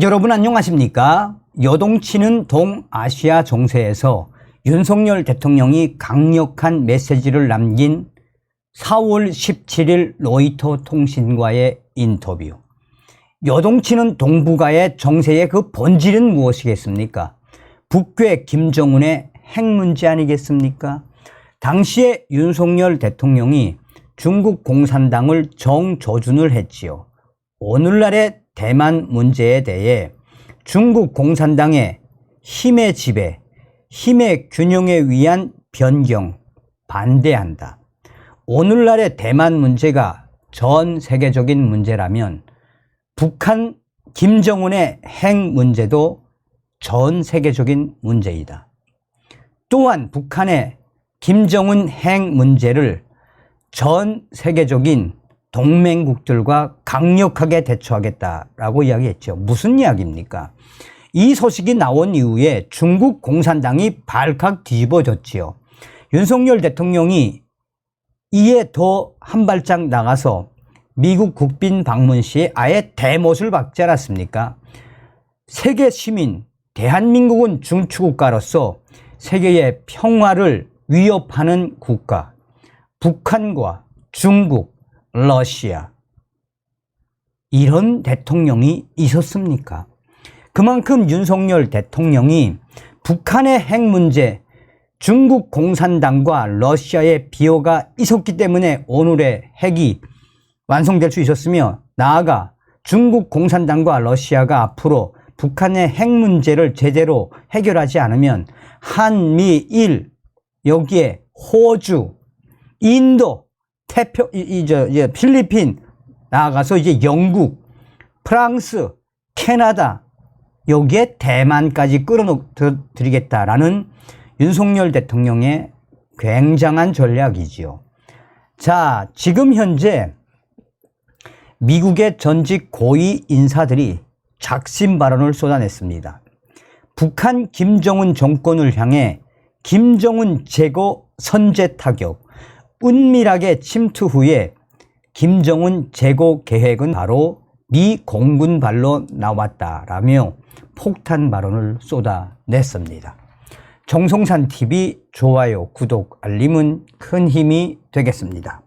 여러분 안녕하십니까? 요동치는 동아시아 정세에서 윤석열 대통령이 강력한 메시지를 남긴 4월 17일 로이터 통신과의 인터뷰. 요동치는 동북아의 정세의 그 본질은 무엇이겠습니까? 북괴 김정은의 핵 문제 아니겠습니까? 당시에 윤석열 대통령이 중국 공산당을 정조준을 했지요. 오늘날의 대만 문제에 대해 중국 공산당의 힘의 지배, 힘의 균형에 위한 변경, 반대한다. 오늘날의 대만 문제가 전 세계적인 문제라면 북한 김정은의 핵 문제도 전 세계적인 문제이다. 또한 북한의 김정은 핵 문제를 전 세계적인 동맹국들과 강력하게 대처하겠다라고 이야기했죠. 무슨 이야기입니까? 이 소식이 나온 이후에 중국 공산당이 발칵 뒤집어졌지요. 윤석열 대통령이 이에 더 한 발짝 나가서 미국 국빈 방문 시에 아예 대못을 박지 않았습니까? 세계 시민, 대한민국은 중추국가로서 세계의 평화를 위협하는 국가, 북한과 중국, 러시아, 이런 대통령이 있었습니까? 그만큼 윤석열 대통령이 북한의 핵 문제, 중국 공산당과 러시아의 비호가 있었기 때문에 오늘의 핵이 완성될 수 있었으며, 나아가 중국 공산당과 러시아가 앞으로 북한의 핵 문제를 제대로 해결하지 않으면 한미일, 여기에 호주, 인도, 필리핀, 나아가서 이제 영국, 프랑스, 캐나다, 여기에 대만까지 끌어들이겠다라는 윤석열 대통령의 굉장한 전략이지요. 자, 지금 현재 미국의 전직 고위 인사들이 작심 발언을 쏟아냈습니다. 북한 김정은 정권을 향해 김정은 제거 선제 타격, 은밀하게 침투 후에 김정은 제거 계획은 바로 미 공군 발로 나왔다라며 폭탄 발언을 쏟아냈습니다. 정성산TV 좋아요, 구독, 알림은 큰 힘이 되겠습니다.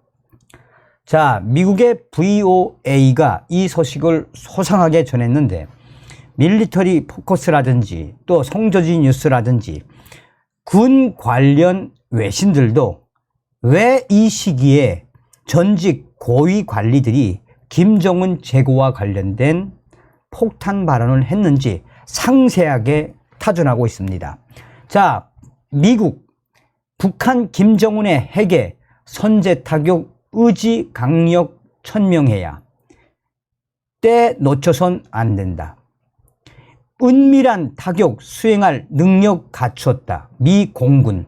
자, 미국의 VOA가 이 소식을 소상하게 전했는데, 밀리터리 포커스라든지 또 성저지 뉴스라든지 군 관련 외신들도 왜 이 시기에 전직 고위 관리들이 김정은 제거와 관련된 폭탄 발언을 했는지 상세하게 타전하고 있습니다. 자, 미국, 북한 김정은의 핵에 선제 타격 의지 강력 천명해야, 때 놓쳐선 안 된다. 은밀한 타격 수행할 능력 갖췄다. 미 공군,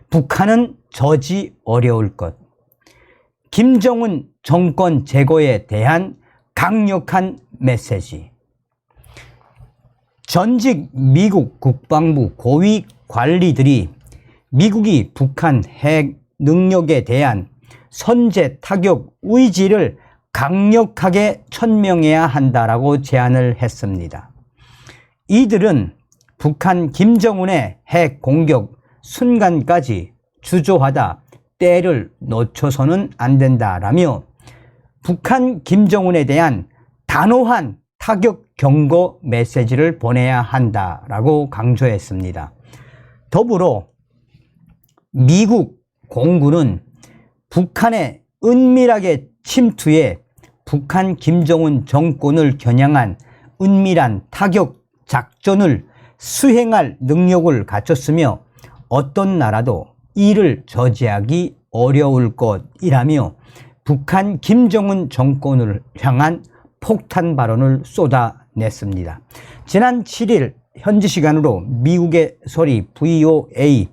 북한은 저지 어려울 것. 김정은 정권 제거에 대한 강력한 메시지. 전직 미국 국방부 고위 관리들이 미국이 북한 핵 능력에 대한 선제 타격 의지를 강력하게 천명해야 한다라고 제안을 했습니다. 이들은 북한 김정은의 핵 공격 순간까지 주저하다 때를 놓쳐서는 안 된다라며 북한 김정은에 대한 단호한 타격 경고 메시지를 보내야 한다라고 강조했습니다. 더불어 미국 공군은 북한의 은밀하게 침투해 북한 김정은 정권을 겨냥한 은밀한 타격 작전을 수행할 능력을 갖췄으며 어떤 나라도 이를 저지하기 어려울 것이라며 북한 김정은 정권을 향한 폭탄 발언을 쏟아냈습니다. 지난 7일 현지 시간으로 미국의 소리 VOA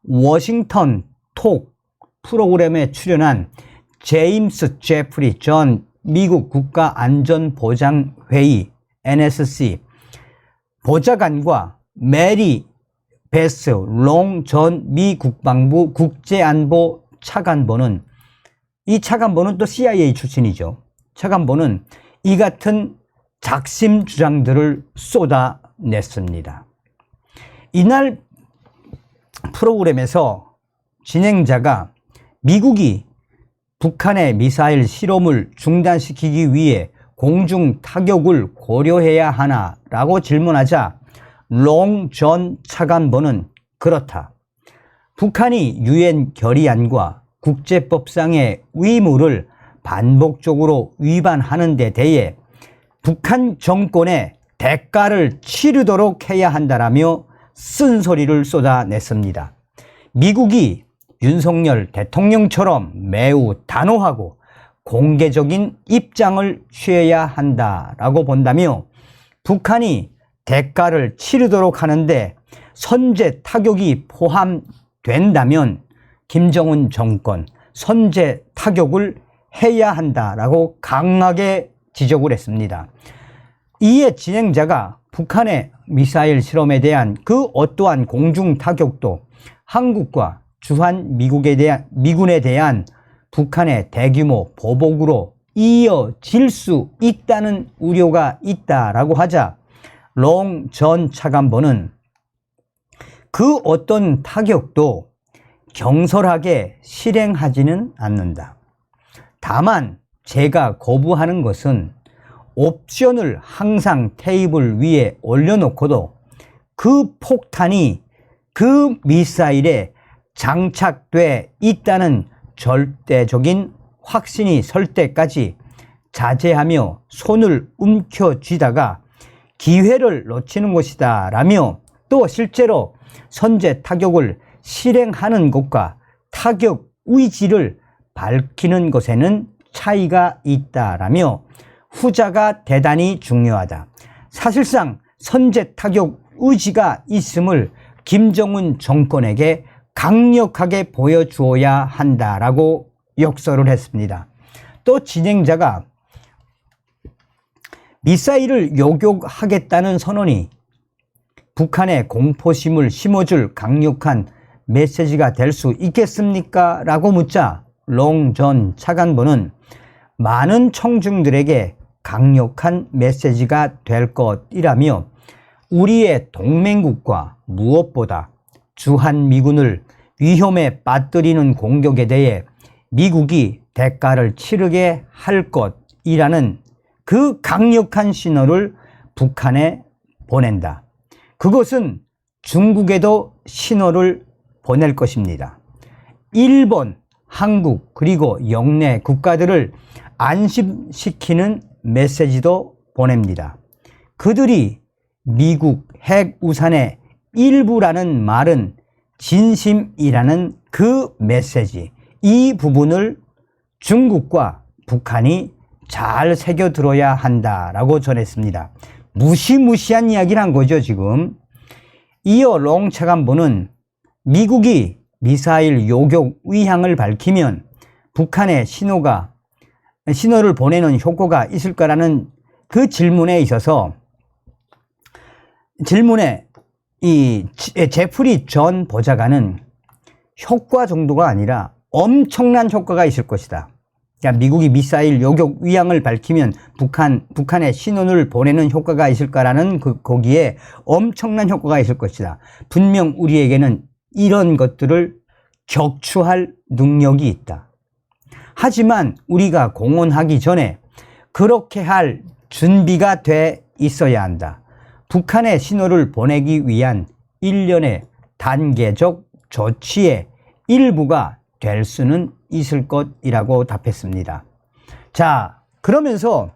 워싱턴 톡 프로그램에 출연한 제임스 제프리 전 미국 국가안전보장회의 NSC 보좌관과 메리 베스 롱 전 미 국방부 국제안보 차관보는, 이 차관보는 또 CIA 출신이죠. 차관보는 이 같은 작심 주장들을 쏟아냈습니다. 이날 프로그램에서 진행자가 미국이 북한의 미사일 실험을 중단시키기 위해 공중 타격을 고려해야 하나라고 질문하자 롱 전 차관보는 그렇다. 북한이 유엔 결의안과 국제법상의 의무를 반복적으로 위반하는 데 대해 북한 정권의 대가를 치르도록 해야 한다라며 쓴소리를 쏟아냈습니다. 미국이 윤석열 대통령처럼 매우 단호하고 공개적인 입장을 취해야 한다라고 본다며 북한이 대가를 치르도록 하는데 선제 타격이 포함된다면 김정은 정권 선제 타격을 해야 한다라고 강하게 지적을 했습니다. 이에 진행자가 북한의 미사일 실험에 대한 그 어떠한 공중 타격도 한국과 주한 미군에 대한 북한의 대규모 보복으로 이어질 수 있다는 우려가 있다라고 하자 롱 전 차관보는 그 어떤 타격도 경솔하게 실행하지는 않는다. 다만 제가 거부하는 것은 옵션을 항상 테이블 위에 올려놓고도 그 폭탄이 그 미사일에 장착돼 있다는 절대적인 확신이 설 때까지 자제하며 손을 움켜쥐다가 기회를 놓치는 것이다 라며 또 실제로 선제 타격을 실행하는 것과 타격 의지를 밝히는 것에는 차이가 있다라며 후자가 대단히 중요하다. 사실상 선제 타격 의지가 있음을 김정은 정권에게 강력하게 보여주어야 한다라고 역설을 했습니다. 또 진행자가 미사일을 요격하겠다는 선언이 북한의 공포심을 심어줄 강력한 메시지가 될 수 있겠습니까? 라고 묻자 롱 전 차관보는 많은 청중들에게 강력한 메시지가 될 것이라며 우리의 동맹국과 무엇보다 주한미군을 위험에 빠뜨리는 공격에 대해 미국이 대가를 치르게 할 것이라는 그 강력한 신호를 북한에 보낸다. 그것은 중국에도 신호를 보낼 것입니다. 일본, 한국 그리고 영내 국가들을 안심시키는 메시지도 보냅니다. 그들이 미국 핵우산의 일부라는 말은 진심이라는 그 메시지, 이 부분을 중국과 북한이 잘 새겨들어야 한다라고 전했습니다. 무시무시한 이야기를 한 거죠, 지금. 이어 롱 차관보는 미국이 미사일 요격 의향을 밝히면 북한의 신호를 보내는 효과가 있을 거라는 그 질문에 있어서 질문에 이 제프리 전 보좌관은 효과 정도가 아니라 엄청난 효과가 있을 것이다. 그러니까 미국이 미사일 요격 의향을 밝히면 북한의 신호를 보내는 효과가 있을까라는 거기에 엄청난 효과가 있을 것이다. 분명 우리에게는 이런 것들을 격추할 능력이 있다. 하지만 우리가 공언하기 전에 그렇게 할 준비가 돼 있어야 한다. 북한의 신호를 보내기 위한 일련의 단계적 조치의 일부가 될 수는 있을 것이라고 답했습니다. 자, 그러면서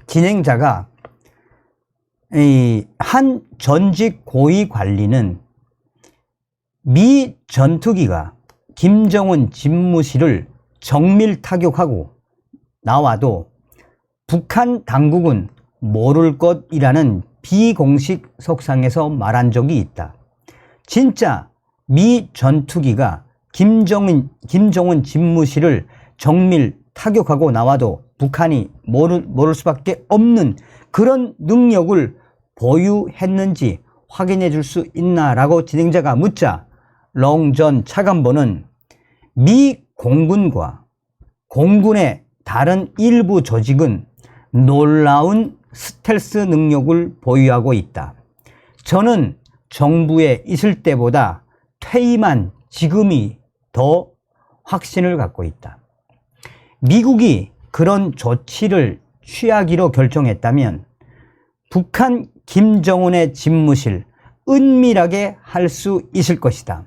진행자가 한 전직 고위 관리는 미 전투기가 김정은 집무실을 정밀 타격하고 나와도 북한 당국은 모를 것이라는 비공식 석상에서 말한 적이 있다. 진짜 미 전투기가 김정은 집무실을 정밀 타격하고 나와도 북한이 모를 수밖에 없는 그런 능력을 보유했는지 확인해 줄 수 있나라고 진행자가 묻자 롱 전 차관보는 미 공군과 공군의 다른 일부 조직은 놀라운 스텔스 능력을 보유하고 있다. 저는 정부에 있을 때보다 퇴임한 지금이 더 확신을 갖고 있다. 미국이 그런 조치를 취하기로 결정했다면 북한 김정은의 집무실 은밀하게 할 수 있을 것이다.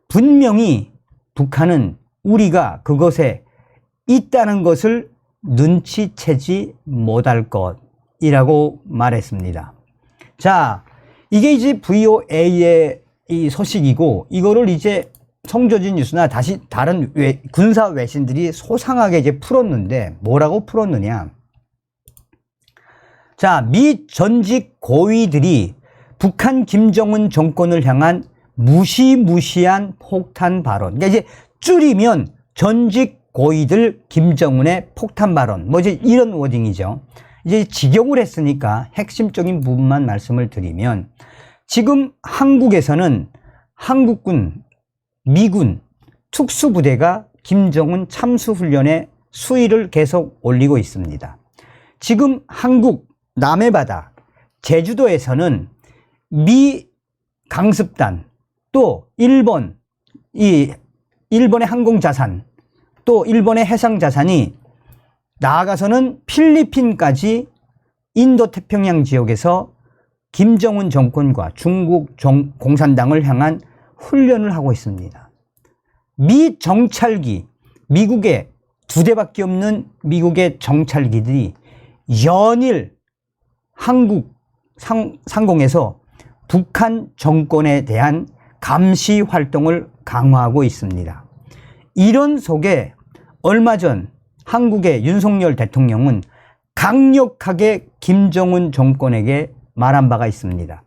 분명히 북한은 우리가 그것에 있다는 것을 눈치채지 못할 것이라고 말했습니다. 자, 이게 이제 VOA의 이 소식이고, 이거를 이제 송조진 뉴스나 다시 다른 군사 외신들이 소상하게 이제 풀었는데, 뭐라고 풀었느냐. 자, 미 전직 고위들이 북한 김정은 정권을 향한 무시무시한 폭탄 발언. 그러니까 이제 줄이면 전직 고위들 김정은의 폭탄 발언. 뭐 이제 이런 워딩이죠. 이제 직역을 했으니까 핵심적인 부분만 말씀을 드리면, 지금 한국에서는 한국군, 미군, 특수부대가 김정은 참수훈련의 수위를 계속 올리고 있습니다. 지금 한국 남해바다, 제주도에서는 미 강습단, 또 일본의 항공자산, 또 일본의 해상자산이 나아가서는 필리핀까지 인도태평양 지역에서 김정은 정권과 중국 공산당을 향한 훈련을 하고 있습니다. 미 정찰기, 미국의 2대밖에 없는 미국의 정찰기들이 연일 한국 상공에서 북한 정권에 대한 감시 활동을 강화하고 있습니다. 이런 속에 얼마 전 한국의 윤석열 대통령은 강력하게 김정은 정권에게 말한 바가 있습니다.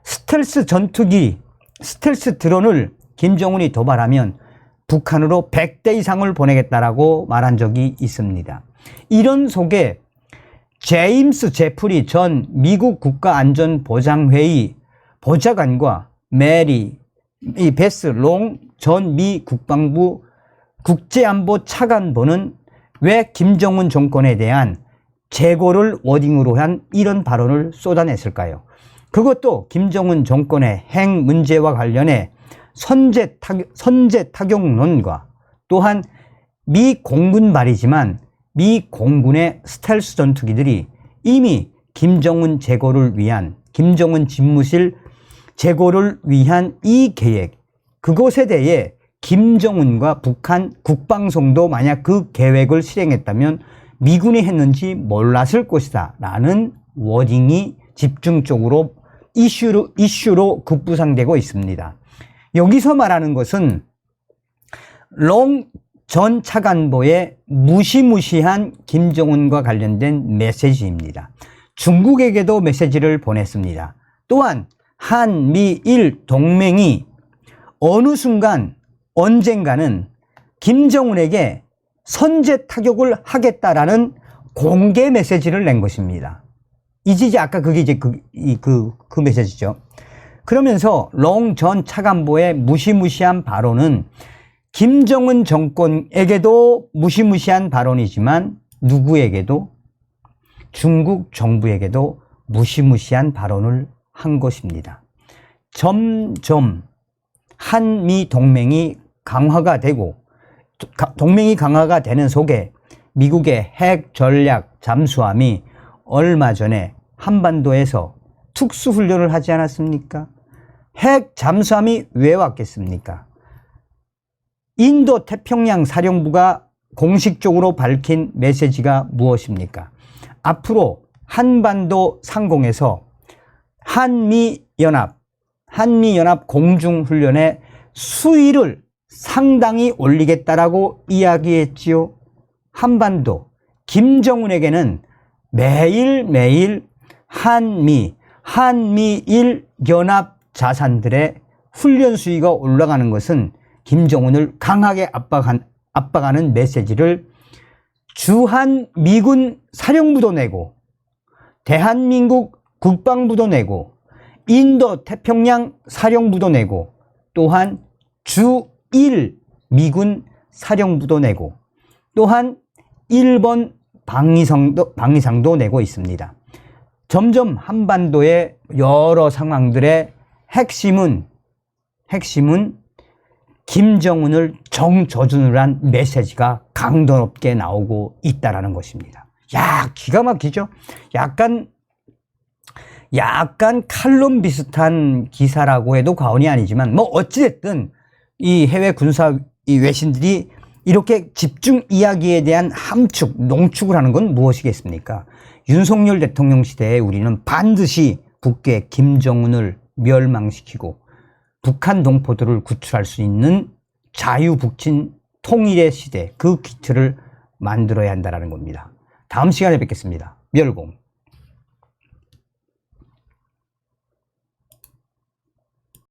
스텔스 전투기, 스텔스 드론을 김정은이 도발하면 북한으로 100대 이상을 보내겠다라고 말한 적이 있습니다. 이런 속에 제임스 제프리 전 미국 국가안전보장회의 보좌관과 메리 베스 롱 전 미 국방부 국제안보 차관보는 왜 김정은 정권에 대한 재고를 워딩으로 한 이런 발언을 쏟아냈을까요? 그것도 김정은 정권의 핵 문제와 관련해 선제 타격론과 또한 미 공군 말이지만 미 공군의 스텔스 전투기들이 이미 김정은 제거를 위한, 김정은 집무실 제거를 위한 이 계획, 그것에 대해 김정은과 북한 국방성도 만약 그 계획을 실행했다면 미군이 했는지 몰랐을 것이다 라는 워딩이 집중적으로 이슈로 급부상되고 있습니다. 여기서 말하는 것은 롱 전 차관보의 무시무시한 김정은과 관련된 메시지입니다. 중국에게도 메시지를 보냈습니다. 또한 한미일 동맹이 어느 순간 언젠가는 김정은에게 선제 타격을 하겠다라는 공개 메시지를 낸 것입니다. 이제 아까 그게 이제 그 메시지죠. 그러면서 롱 전 차관보의 무시무시한 발언은 김정은 정권에게도 무시무시한 발언이지만 누구에게도, 중국 정부에게도 무시무시한 발언을 한 것입니다. 점점 한미 동맹이 강화가 되고, 동맹이 강화가 되는 속에 미국의 핵 전략 잠수함이 얼마 전에 한반도에서 특수훈련을 하지 않았습니까? 핵 잠수함이 왜 왔겠습니까? 인도 태평양 사령부가 공식적으로 밝힌 메시지가 무엇입니까? 앞으로 한반도 상공에서 한미연합 공중훈련의 수위를 상당히 올리겠다라고 이야기했지요. 한반도, 김정은에게는 매일매일 한미일 연합 자산들의 훈련 수위가 올라가는 것은 김정은을 강하게 압박하는 메시지를 주한 미군 사령부도 내고, 대한민국 국방부도 내고, 인도 태평양 사령부도 내고, 또한 주1 미군 사령부도 내고, 또한 일본 방위상도 내고 있습니다. 점점 한반도의 여러 상황들의 핵심은 김정은을 정조준을 한 메시지가 강도 높게 나오고 있다라는 것입니다. 야, 기가 막히죠? 약간 칼럼 비슷한 기사라고 해도 과언이 아니지만 뭐 어찌됐든 이 해외 군사 이 외신들이 이렇게 집중 이야기에 대한 함축, 농축을 하는 건 무엇이겠습니까? 윤석열 대통령 시대에 우리는 반드시 북괴 김정은을 멸망시키고 북한 동포들을 구출할 수 있는 자유북친 통일의 시대, 그 기틀을 만들어야 한다는 겁니다. 다음 시간에 뵙겠습니다. 멸공.